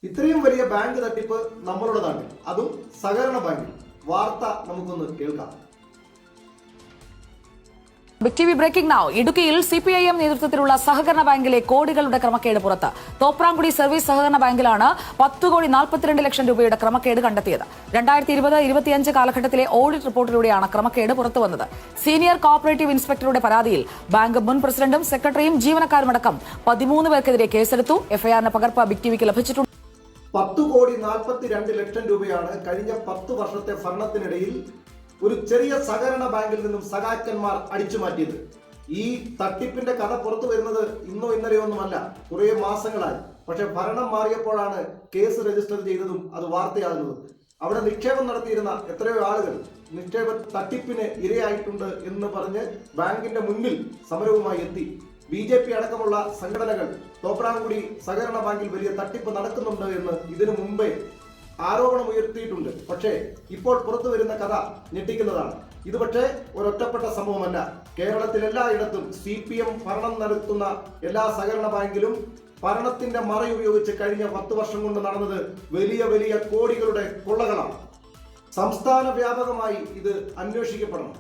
ഇത്രയും വലിയ ബാങ്ക് തട്ടിപ്പ് നമ്മളുടെ നാട്ടിൽ, അതും സഹകരണ ബാങ്കിൽ. വാർത്ത നമുക്കൊന്ന് കേൾക്കാം. Big TV breaking now. ഇടുക്കിയിൽ CPIM നേതൃത്വത്തിലുള്ള സഹകരണ ബാങ്കിലെ കോടികളുടെ ക്രമക്കേട് പുറത്ത്. തോപ്രാംകുടി സർവീസ് സഹകരണ ബാങ്കിലാണ് 10,42,00,000 രൂപയുടെ ക്രമക്കേട് കണ്ടെത്തിയത്. 2020-25 കാലഘട്ടത്തിലെ ഓഡിറ്റ് റിപ്പോർട്ടിലൂടെയാണ് ക്രമക്കേട് പുറത്തുവന്നത്. സീനിയർ കോഓപ്പറേറ്റീവ് ഇൻസ്പെക്ടറുടെ പരാതിയിൽ ബാങ്ക് മുൻ പ്രസിഡന്റും സെക്രട്ടറിയും ജീവനക്കാരുമടക്കം 13 പേർക്കെതിരെ കേസെടുത്തു. എഫ്ഐആറിന്റെ പകർപ്പ് ബിഗ് ടിവിക്ക് ലഭിച്ചിട്ടുണ്ട്. 10,42,00,000 രൂപയാണ് കഴിഞ്ഞ 10 വർഷത്തെ ഭരണത്തിനിടയിൽ ഒരു ചെറിയ സഹകരണ ബാങ്കിൽ നിന്നും സഖാക്കന്മാർ അടിച്ചു മാറ്റിയത്. ഈ തട്ടിപ്പിന്റെ കഥ പുറത്തു വരുന്നത് ഇന്നോ ഇന്നലെയോ ഒന്നുമല്ല, കുറേ മാസങ്ങളായി. പക്ഷെ ഭരണം മാറിയപ്പോഴാണ് കേസ് രജിസ്റ്റർ ചെയ്തതും അത് വാർത്തയാകുന്നതും. അവിടെ നിക്ഷേപം നടത്തിയിരുന്ന എത്രയോ ആളുകൾ നിക്ഷേപ തട്ടിപ്പിന് ഇരയായിട്ടുണ്ട് എന്ന് പറഞ്ഞ് ബാങ്കിന്റെ മുന്നിൽ സമരവുമായി എത്തി. BJP അടക്കമുള്ള സംഘടനകൾ തോപ്രാംകുടി സഹകരണ ബാങ്കിൽ വലിയ തട്ടിപ്പ് നടക്കുന്നുണ്ട് എന്ന് ഇതിനു മുമ്പേ ആരോപണം ഉയർത്തിയിട്ടുണ്ട്. പക്ഷേ ഇപ്പോൾ പുറത്തു വരുന്ന കഥ ഞെട്ടിക്കുന്നതാണ്. ഇത് പക്ഷേ ഒരൊറ്റപ്പെട്ട സംഭവമല്ല. കേരളത്തിൽ എല്ലായിടത്തും CPM ഭരണം നടത്തുന്ന എല്ലാ സഹകരണ ബാങ്കിലും ഭരണത്തിന്റെ മറയുപയോഗിച്ച് കഴിഞ്ഞ 10 വർഷം കൊണ്ട് നടന്നത് വലിയ വലിയ കോടികളുടെ കൊള്ളകളാണ്. സംസ്ഥാന വ്യാപകമായി ഇത് അന്വേഷിക്കപ്പെടണം.